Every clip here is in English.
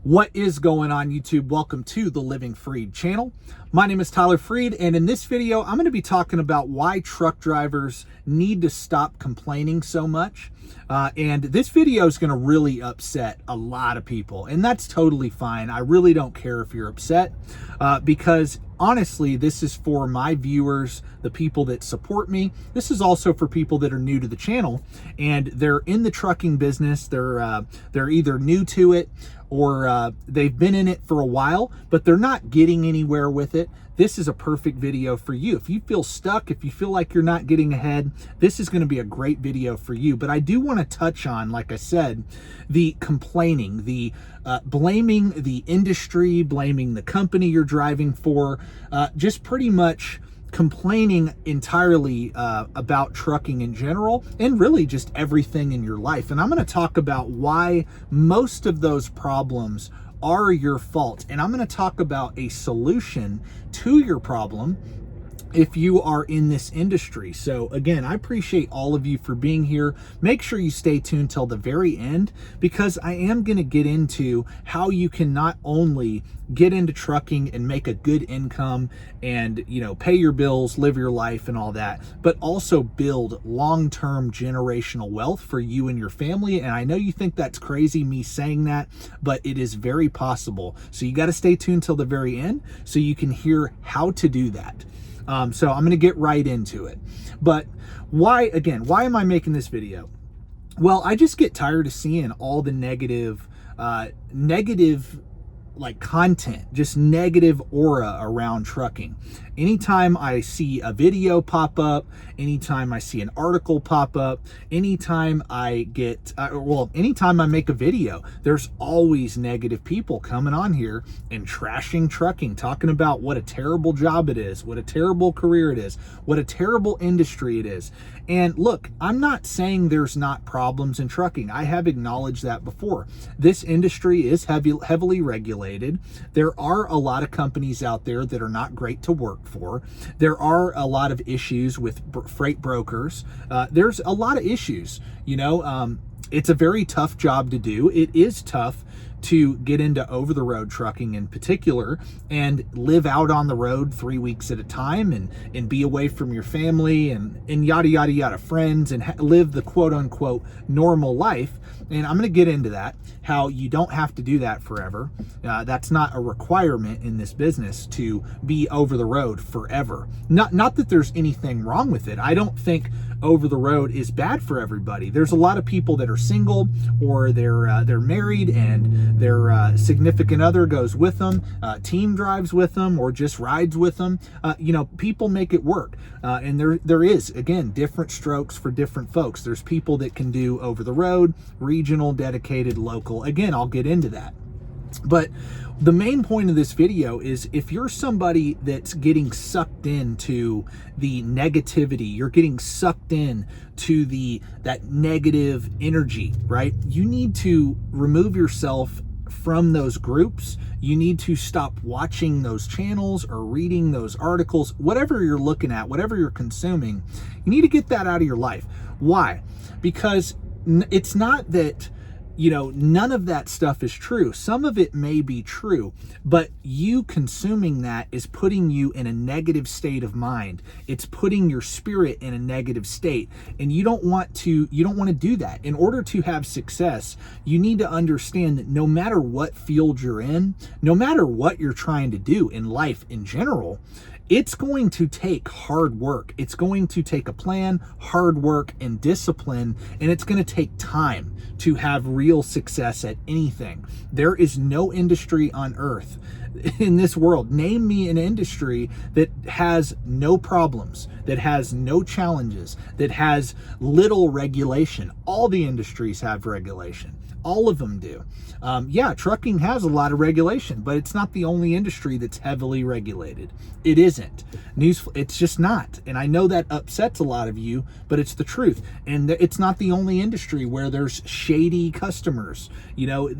What is going on, YouTube? Welcome to the Living Freed channel. My name is Tyler Freed, and in this video, I'm going to be talking about why truck drivers need to stop complaining so much. And this video is going to really upset a lot of people, and that's totally fine. I really don't care if you're upset because honestly, this is for my viewers, the people that support me. This is also for people that are new to the channel and they're in the trucking business. They're either new to it or they've been in it for a while, but they're not getting anywhere with it. This is a perfect video for you. If you feel stuck, if you feel like you're not getting ahead, this is going to be a great video for you. But I do want to touch on, like I said, the complaining, the blaming the industry, blaming the company you're driving for, just pretty much complaining entirely about trucking in general and really just everything in your life. And I'm going to talk about why most of those problems are your fault. And I'm going to talk about a solution to your problem if you are in this industry. So again, I appreciate all of you for being here. Make sure you stay tuned till the very end, because I am going to get into how you can not only get into trucking and make a good income and, you know, pay your bills, live your life and all that, but also build long-term generational wealth for you and your family. And I know you think that's crazy, me saying that, but it is very possible. So you got to stay tuned till the very end so you can hear how to do that. So I'm going to get right into it. But why am I making this video? Well, I just get tired of seeing all the negative like content, just negative aura around trucking. Anytime I see a video pop up, anytime I see an article pop up, anytime I get, anytime I make a video, there's always negative people coming on here and trashing trucking, talking about what a terrible job it is, what a terrible career it is, what a terrible industry it is. And look, I'm not saying there's not problems in trucking. I have acknowledged that before. This industry is heavily regulated. There are a lot of companies out there that are not great to work for. There are a lot of issues with freight brokers. There's a lot of issues, you know. It's a very tough job to do. It is tough to get into over-the-road trucking in particular and live out on the road 3 weeks at a time and be away from your family and yada, yada, yada, friends, and live the quote-unquote normal life. And I'm going to get into that, how you don't have to do that forever. That's not a requirement in this business to be over the road forever. Not that there's anything wrong with it. I don't think over the road is bad for everybody. There's a lot of people that are single, or they're married and their significant other goes with them, team drives with them, or just rides with them. You know, people make it work. And there is, again, different strokes for different folks. There's people that can do over the road, regional, dedicated, local. Again, I'll get into that. But the main point of this video is, if you're somebody that's getting sucked into the negativity, you're getting sucked in to that negative energy, right? You need to remove yourself from those groups. You need to stop watching those channels or reading those articles, whatever you're looking at, whatever you're consuming. You need to get that out of your life. Why? Because it's not that, you know, none of that stuff is true. Some of it may be true, but you consuming that is putting you in a negative state of mind. It's putting your spirit in a negative state, and you don't want to do that. In order to have success, you need to understand that no matter what field you're in, no matter what you're trying to do in life in general, it's going to take hard work. It's going to take a plan, hard work, and discipline, and it's going to take time to have real success at anything. There is no industry on earth in this world. Name me an industry that has no problems, that has no challenges, that has little regulation. All the industries have regulation. All of them do. Yeah, trucking has a lot of regulation, but it's not the only industry that's heavily regulated. It isn't. It's just not. And I know that upsets a lot of you, but it's the truth. And it's not the only industry where there's shady customers, you know,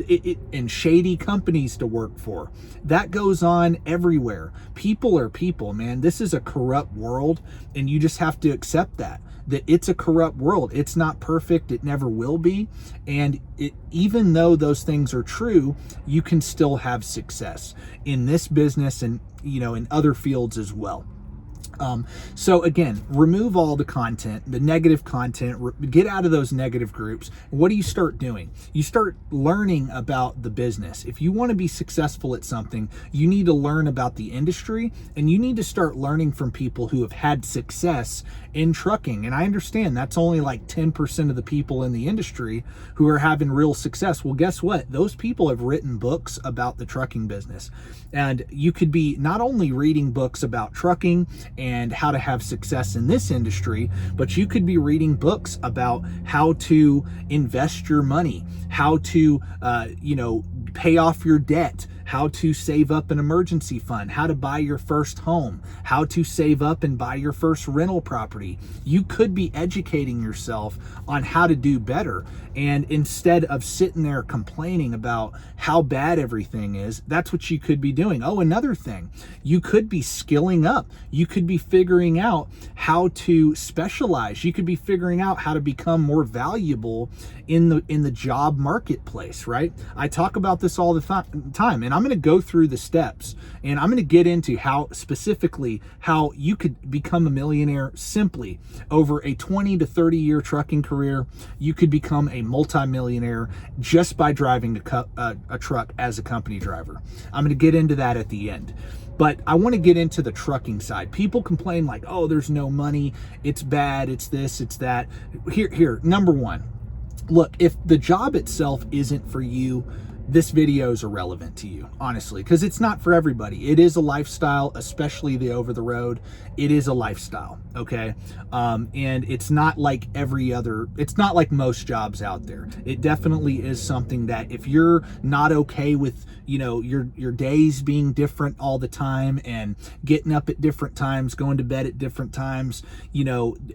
and shady companies to work for. That goes on everywhere. People are people, man. This is a corrupt world, and you just have to accept that. that it's a corrupt world. It's not perfect. It never will be. And even though those things are true, you can still have success in this business and, in other fields as well. So again, remove all the content, the negative content, get out of those negative groups. What do you start doing? You start learning about the business. If you want to be successful at something, you need to learn about the industry, and you need to start learning from people who have had success in trucking. And I understand that's only like 10% of the people in the industry who are having real success. Well, guess what? Those people have written books about the trucking business. And you could be not only reading books about trucking and how to have success in this industry, but you could be reading books about how to invest your money, how to, pay off your debt, how to save up an emergency fund, how to buy your first home, how to save up and buy your first rental property. You could be educating yourself on how to do better. And instead of sitting there complaining about how bad everything is, that's what you could be doing. Oh, another thing, you could be skilling up. You could be figuring out how to specialize. You could be figuring out how to become more valuable in the job marketplace, right? I talk about this all the time, and I'm going to go through the steps, and I'm going to get into how you could become a millionaire simply over a 20 to 30 year trucking career. You could become a multimillionaire just by driving a truck as a company driver. I'm going to get into that at the end. But I want to get into the trucking side. People complain like, oh, there's no money, it's bad, it's this, it's that. Here, number one, look, if the job itself isn't for you, this video is irrelevant to you, honestly, because it's not for everybody. It is a lifestyle, especially the over the road. It is a lifestyle, okay? And it's not like it's not like most jobs out there. It definitely is something that if you're not okay with, your days being different all the time and getting up at different times, going to bed at different times,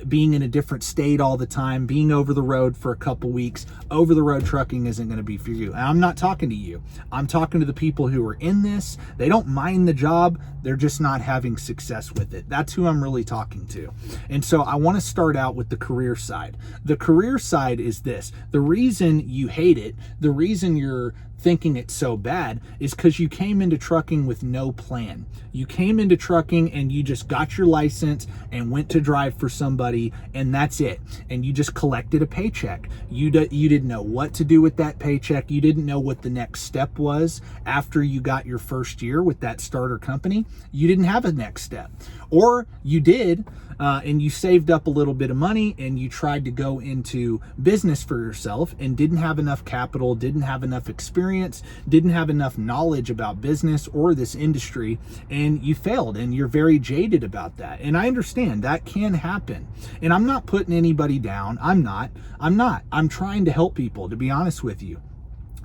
being in a different state all the time, being over the road for a couple weeks, over the road trucking isn't going to be for you. And I'm not talking to you. I'm talking to the people who are in this. They don't mind the job. They're just not having success with it. That's who I'm really talking to. And so I want to start out with the career side. The career side is this. The reason you hate it, the reason you're thinking it's so bad is because you came into trucking with no plan. You came into trucking and you just got your license and went to drive for somebody, and that's it. And you just collected a paycheck. You didn't know what to do with that paycheck. You didn't know what the next step was after you got your first year with that starter company. You didn't have a next step. Or you did, and you saved up a little bit of money and you tried to go into business for yourself and didn't have enough capital, didn't have enough experience, didn't have enough knowledge about business or this industry, and you failed, and you're very jaded about that. And I understand that can happen. And I'm not putting anybody down. I'm not. I'm trying to help people, to be honest with you.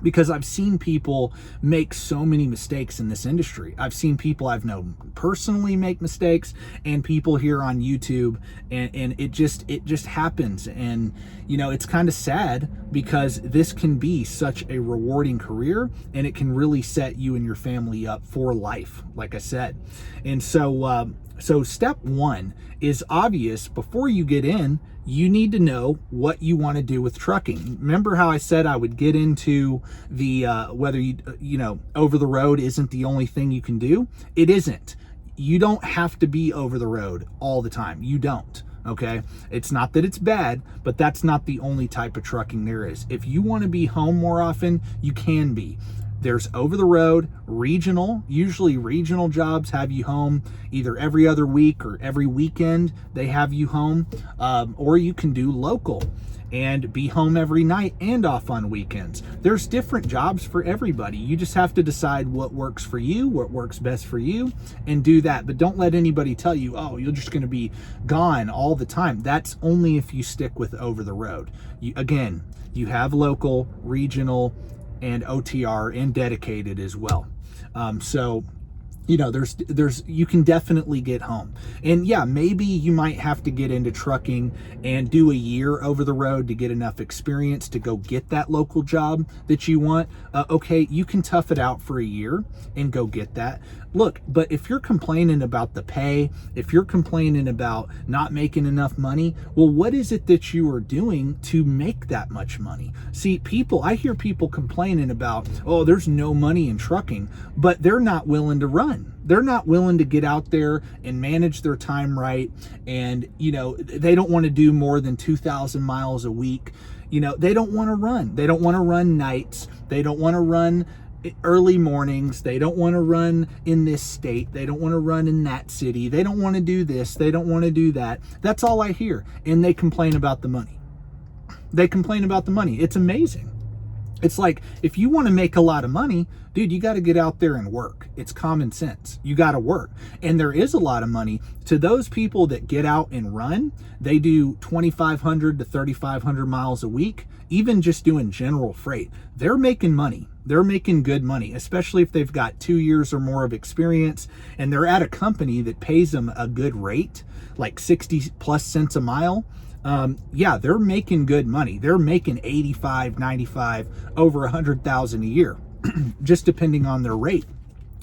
Because I've seen people make so many mistakes in this industry. I've seen people I've known personally make mistakes, and people here on YouTube, and it just happens. And it's kind of sad because this can be such a rewarding career, and it can really set you and your family up for life, like I said. And so step one is obvious. Before you get in, you need to know what you want to do with trucking. Remember how I said I would get into the whether over the road isn't the only thing you can do? It isn't. You don't have to be over the road all the time. You don't. Okay, it's not that it's bad, but that's not the only type of trucking there is. If you want to be home more often, you can be. There's over the road, regional. Usually regional jobs have you home either every other week or every weekend. They have you home, or you can do local and be home every night and off on weekends. There's different jobs for everybody. You just have to decide what works for you, what works best for you, and do that. But don't let anybody tell you, oh, you're just going to be gone all the time. That's only if you stick with over the road. You have local, regional, and OTR, and dedicated as well. So you know, there's you can definitely get home. And yeah, maybe you might have to get into trucking and do a year over the road to get enough experience to go get that local job that you want. Okay, you can tough it out for a year and go get that. Look, but if you're complaining about the pay, if you're complaining about not making enough money, well, what is it that you are doing to make that much money? See, I hear people complaining about, oh, there's no money in trucking, but they're not willing to run. They're not willing to get out there and manage their time right. And, you know, they don't want to do more than 2,000 miles a week. You know, they don't want to run. They don't want to run nights. They don't want to run early mornings. They don't want to run in this state. They don't want to run in that city. They don't want to do this. They don't want to do that. That's all I hear. And they complain about the money. They complain about the money. It's amazing. It's like, if you want to make a lot of money, dude, you got to get out there and work. It's common sense. You got to work. And there is a lot of money to those people that get out and run. They do 2,500 to 3,500 miles a week, even just doing general freight. They're making money. They're making good money, especially if they've got 2 years or more of experience and they're at a company that pays them a good rate, like 60 plus cents a mile. Yeah, they're making good money. They're making 85, 95, over 100,000 a year, just depending on their rate.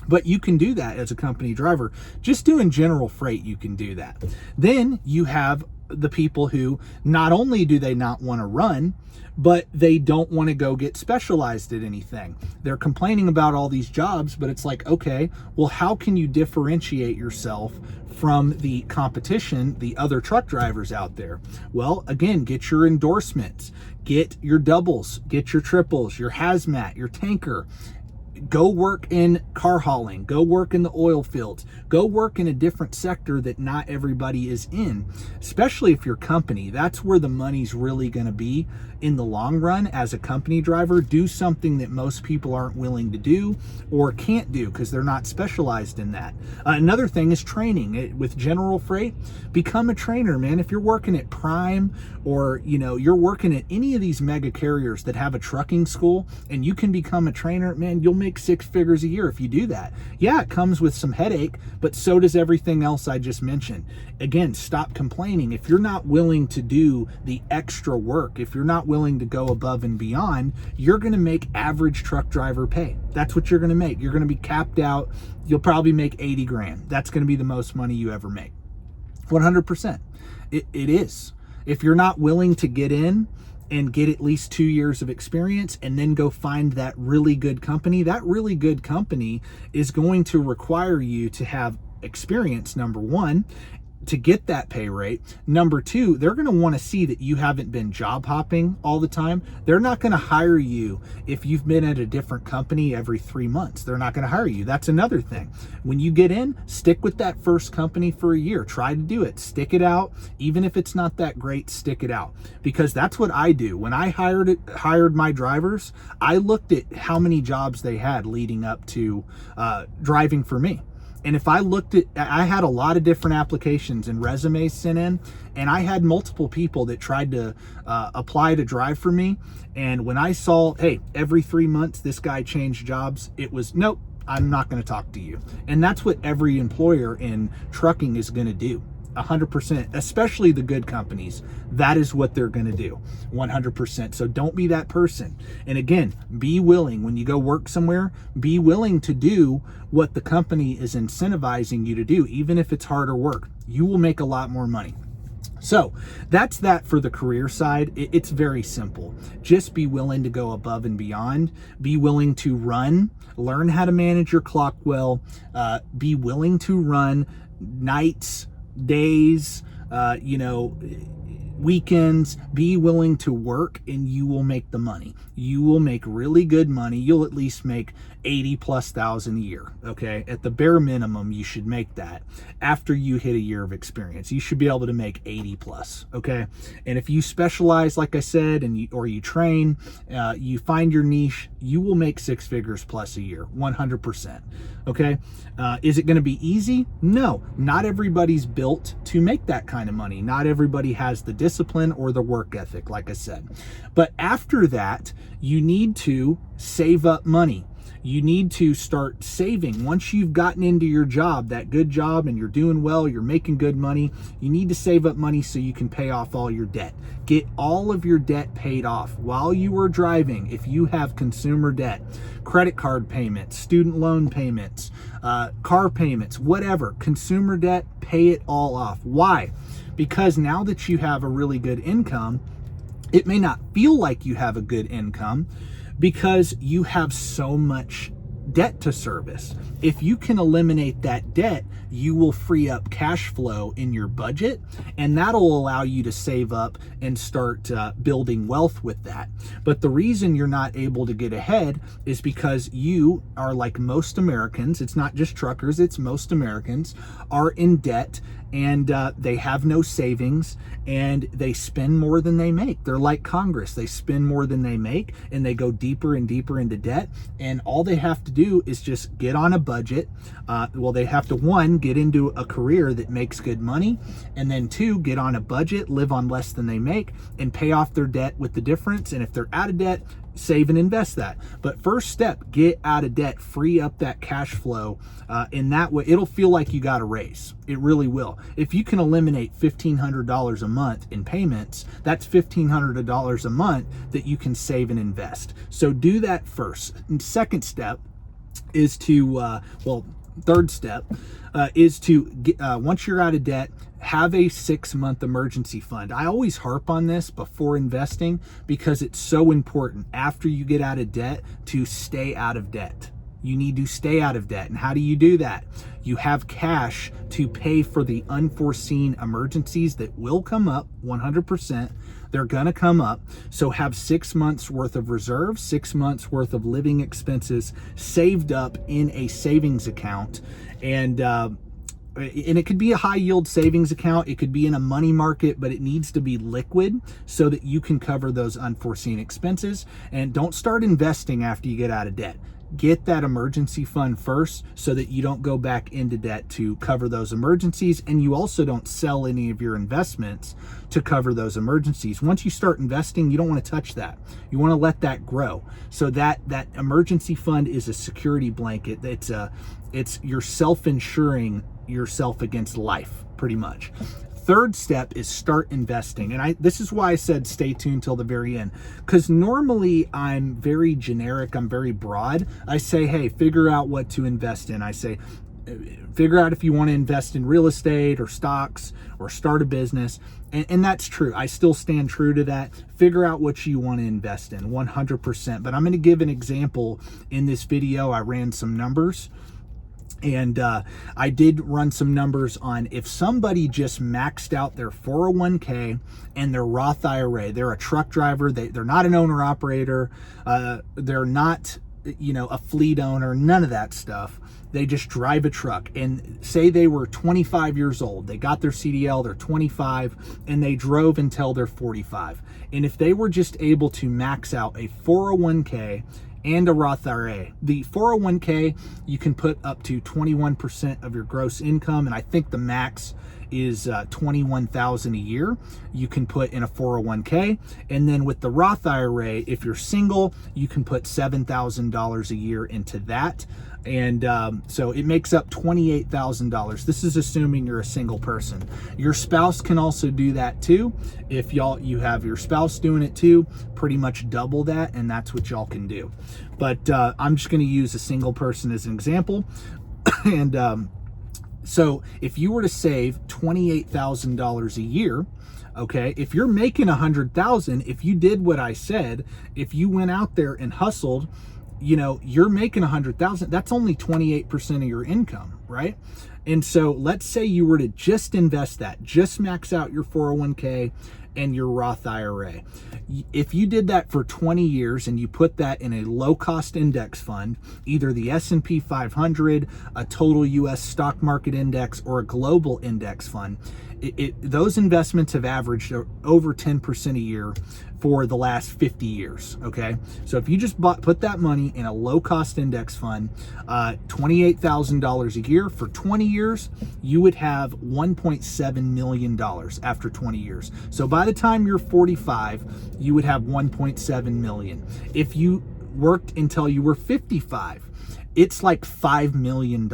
But you can do that as a company driver. Just doing general freight, you can do that. Then you have the people who not only do they not want to run, but they don't want to go get specialized at anything. They're complaining about all these jobs, but it's like, okay, well, how can you differentiate yourself from the competition, the other truck drivers out there? Well, again, get your endorsements, get your doubles, get your triples, your hazmat, your tanker. Go work in car hauling, go work in the oil fields, go work in a different sector that not everybody is in, especially if you're company. That's where the money's really going to be in the long run. As a company driver, do something that most people aren't willing to do or can't do because they're not specialized in that. Another thing is training. With general freight, become a trainer, man. If you're working at Prime or, you know, you're working at any of these mega carriers that have a trucking school and you can become a trainer, man, you'll make 6 figures a year if you do that. Yeah, it comes with some headache, but so does everything else I just mentioned. Again, stop complaining. If you're not willing to do the extra work, if you're not willing to go above and beyond, you're going to make average truck driver pay. That's what you're going to make. You're going to be capped out. You'll probably make 80 grand. That's going to be the most money you ever make. 100%. It is. If you're not willing to get in and get at least 2 years of experience and then go find that really good company, that really good company is going to require you to have experience, number one, to get that pay rate. Number two, they're going to want to see that you haven't been job hopping all the time. They're not going to hire you if you've been at a different company every 3 months. They're not going to hire you. That's another thing. When you get in, stick with that first company for a year. Try to do it. Stick it out. Even if it's not that great, stick it out. Because that's what I do. When I hired my drivers, I looked at how many jobs they had leading up to driving for me. And if I had a lot of different applications and resumes sent in, and I had multiple people that tried to apply to drive for me. And when I saw, hey, every 3 months, this guy changed jobs, it was, nope, I'm not going to talk to you. And that's what every employer in trucking is going to do. 100%, especially the good companies. That is what they're going to do. 100%. So don't be that person. And again, be willing when you go work somewhere, be willing to do what the company is incentivizing you to do, even if it's harder work. You will make a lot more money. So that's that for the career side. It's very simple. Just be willing to go above and beyond. Be willing to run. Learn how to manage your clock well. Be willing to run nights, days, weekends. Be willing to work and you will make the money. You will make really good money. You'll at least make 80,000+ a year. Okay. At the bare minimum, you should make that after you hit a year of experience. You should be able to make 80+. Okay. And if you specialize, like I said, and you train, you find your niche, you will make 6 figures plus a year. 100%. Okay. Is it going to be easy? No, not everybody's built to make that kind of money. Not everybody has the discipline or the work ethic, like I said. But after that, you need to save up money. You need to start saving. Once you've gotten into your job, that good job, and you're doing well, you're making good money, you need to save up money so you can pay off all your debt. Get all of your debt paid off while you are driving. If you have consumer debt, credit card payments, student loan payments, car payments, whatever, consumer debt, pay it all off. Why? Because now that you have a really good income, it may not feel like you have a good income because you have so much debt to service. If you can eliminate that debt, you will free up cash flow in your budget, and that'll allow you to save up and start building wealth with that. But the reason you're not able to get ahead is because you are like most Americans. It's not just truckers, it's most Americans are in debt, and they have no savings, and they spend more than they make. They're like Congress. They spend more than they make, and they go deeper and deeper into debt, and all they have to do is just get on a budget. Well, they have to, one, get into a career that makes good money, and then two, get on a budget, live on less than they make, and pay off their debt with the difference. And if they're out of debt, save and invest that. But first step, get out of debt, free up that cash flow. In that way, it'll feel like you got a raise. It really will. If you can eliminate $1,500 a month in payments, that's $1,500 a month that you can save and invest. So do that first. And second step is to, third step is to get, once you're out of debt, have a 6-month emergency fund. I always harp on this before investing because it's so important after you get out of debt to stay out of debt. You need to stay out of debt. And how do you do that? You have cash to pay for the unforeseen emergencies that will come up 100%. They're going to come up. So have 6 months worth of reserves, 6 months worth of living expenses saved up in a savings account. And it could be a high yield savings account. It could be in a money market, but it needs to be liquid so that you can cover those unforeseen expenses. And don't start investing after you get out of debt. Get that emergency fund first so that you don't go back into debt to cover those emergencies, and you also don't sell any of your investments to cover those emergencies. Once you start investing, you don't want to touch that. You want to let that grow. So that emergency fund is a security blanket. It's you're self-insuring yourself against life, pretty much. Third step is start investing. And this is why I said stay tuned till the very end, because normally I'm very generic, I'm very broad. I say, hey, figure out what to invest in. I say, figure out if you want to invest in real estate or stocks or start a business. And that's true. I still stand true to that. Figure out what you want to invest in 100%. But I'm going to give an example in this video. I ran some numbers. And I did run some numbers on if somebody just maxed out their 401k and their Roth IRA. They're a truck driver. They're not an owner operator. They're not, a fleet owner, none of that stuff. They just drive a truck, and say they were 25 years old. They got their CDL, they're 25, and they drove until they're 45. And if they were just able to max out a 401k and a Roth IRA. The 401k, you can put up to 21% of your gross income, and I think the max is $21,000 a year you can put in a 401k. And then with the Roth IRA, if you're single, you can put $7,000 a year into that. And so it makes up $28,000. This is assuming you're a single person. Your spouse can also do that too. If you have your spouse doing it too, pretty much double that, and that's what y'all can do. But I'm just going to use a single person as an example. And so if you were to save $28,000 a year, okay, if you're making $100,000, if you did what I said, if you went out there and hustled, you're making $100,000, that's only 28% of your income, right? And so let's say you were to just invest that, just max out your 401k and your Roth IRA. If you did that for 20 years and you put that in a low-cost index fund, either the S&P 500, a total U.S. stock market index, or a global index fund, those investments have averaged over 10% a year for the last 50 years, okay? So if you just put that money in a low-cost index fund, $28,000 a year for 20 years, you would have $1.7 million after 20 years. So by the time you're 45, you would have $1.7 million. If you worked until you were 55, it's like $5 million.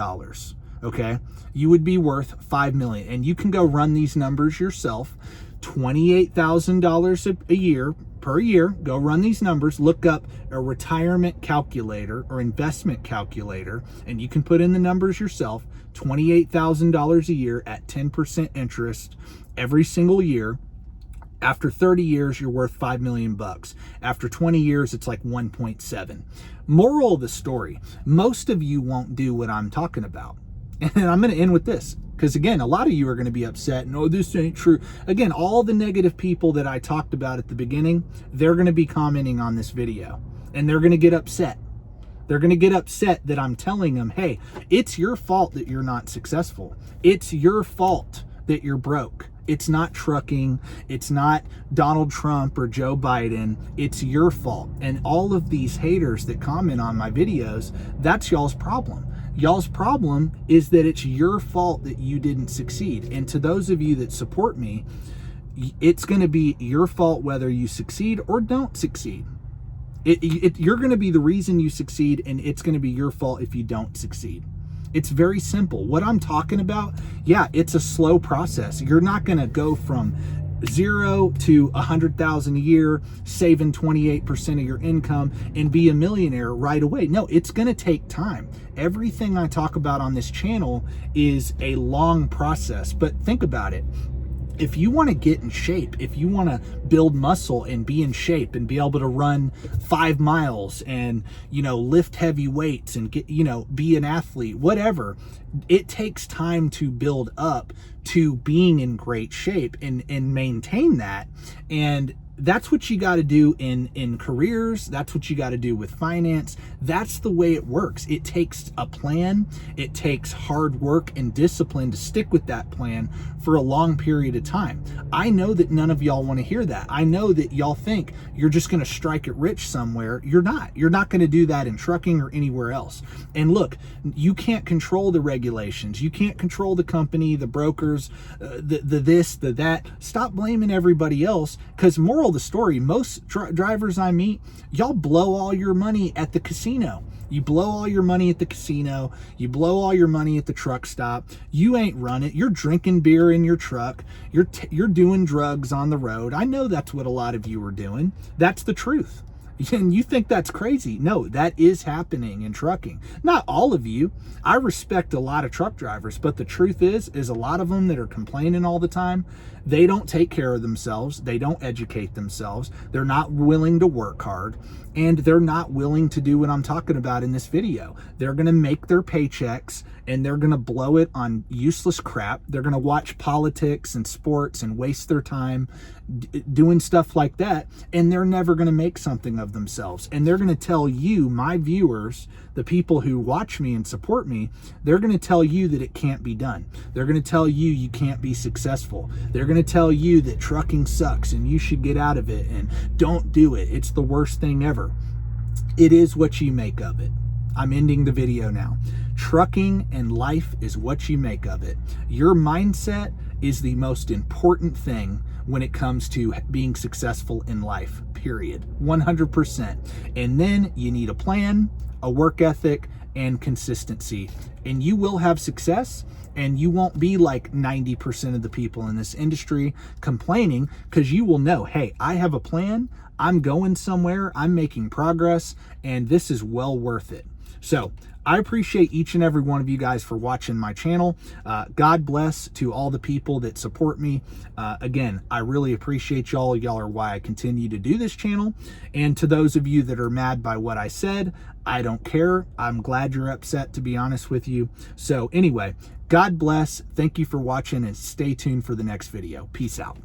Okay, you would be worth $5 million, and you can go run these numbers yourself. $28,000 a year per year. Go run these numbers. Look up a retirement calculator or investment calculator, and you can put in the numbers yourself. $28,000 a year at 10% interest every single year. After 30 years, you're worth $5 million. After 20 years, it's like 1.7. Moral of the story, most of you won't do what I'm talking about. And I'm going to end with this, because again, a lot of you are going to be upset and, oh, this ain't true. Again, all the negative people that I talked about at the beginning, they're going to be commenting on this video, and they're going to get upset. They're going to get upset that I'm telling them, hey, it's your fault that you're not successful. It's your fault that you're broke. It's not trucking. It's not Donald Trump or Joe Biden. It's your fault. And all of these haters that comment on my videos, that's y'all's problem. Y'all's problem is that it's your fault that you didn't succeed. And to those of you that support me, it's going to be your fault whether you succeed or don't succeed. You're going to be the reason you succeed, and it's going to be your fault if you don't succeed. It's very simple. What I'm talking about, yeah, it's a slow process. You're not going to go from 0 to 100,000 a year, saving 28% of your income, and be a millionaire right away. No, it's going to take time. Everything I talk about on this channel is a long process, but think about it. If you want to get in shape, if you want to build muscle and be in shape and be able to run 5 miles and, lift heavy weights and get, be an athlete, whatever, it takes time to build up to being in great shape and maintain that. And that's what you got to do in careers. That's what you got to do with finance. That's the way it works. It takes a plan. It takes hard work and discipline to stick with that plan for a long period of time. I know that none of y'all want to hear that. I know that y'all think you're just going to strike it rich somewhere. You're not. You're not going to do that in trucking or anywhere else. And look, you can't control the regulations. You can't control the company, the brokers, the this, the that. Stop blaming everybody else, because moral of the story, most drivers I meet, y'all blow all your money at the casino. You blow all your money at the casino. You blow all your money at the truck stop. You ain't run it. You're drinking beer in your truck. You're doing drugs on the road. I know that's what a lot of you are doing. That's the truth. And you think that's crazy. No, that is happening in trucking. Not all of you. I respect a lot of truck drivers, but the truth is a lot of them that are complaining all the time, they don't take care of themselves. They don't educate themselves. They're not willing to work hard, and they're not willing to do what I'm talking about in this video. They're going to make their paychecks, and they're going to blow it on useless crap. They're going to watch politics and sports and waste their time doing stuff like that, and they're never going to make something of themselves. And they're going to tell you, my viewers, the people who watch me and support me, they're going to tell you that it can't be done. They're going to tell you you can't be successful. They're going to tell you that trucking sucks and you should get out of it and don't do it. It's the worst thing ever. It is what you make of it. I'm ending the video now. Trucking and life is what you make of it. Your mindset is the most important thing when it comes to being successful in life, period. 100%. And then you need a plan, a work ethic, and consistency. And you will have success, and you won't be like 90% of the people in this industry complaining, because you will know, hey, I have a plan, I'm going somewhere, I'm making progress, and this is well worth it. So I appreciate each and every one of you guys for watching my channel. God bless to all the people that support me. Again, I really appreciate y'all. Y'all are why I continue to do this channel. And to those of you that are mad by what I said, I don't care. I'm glad you're upset, to be honest with you. So anyway, God bless. Thank you for watching, and stay tuned for the next video. Peace out.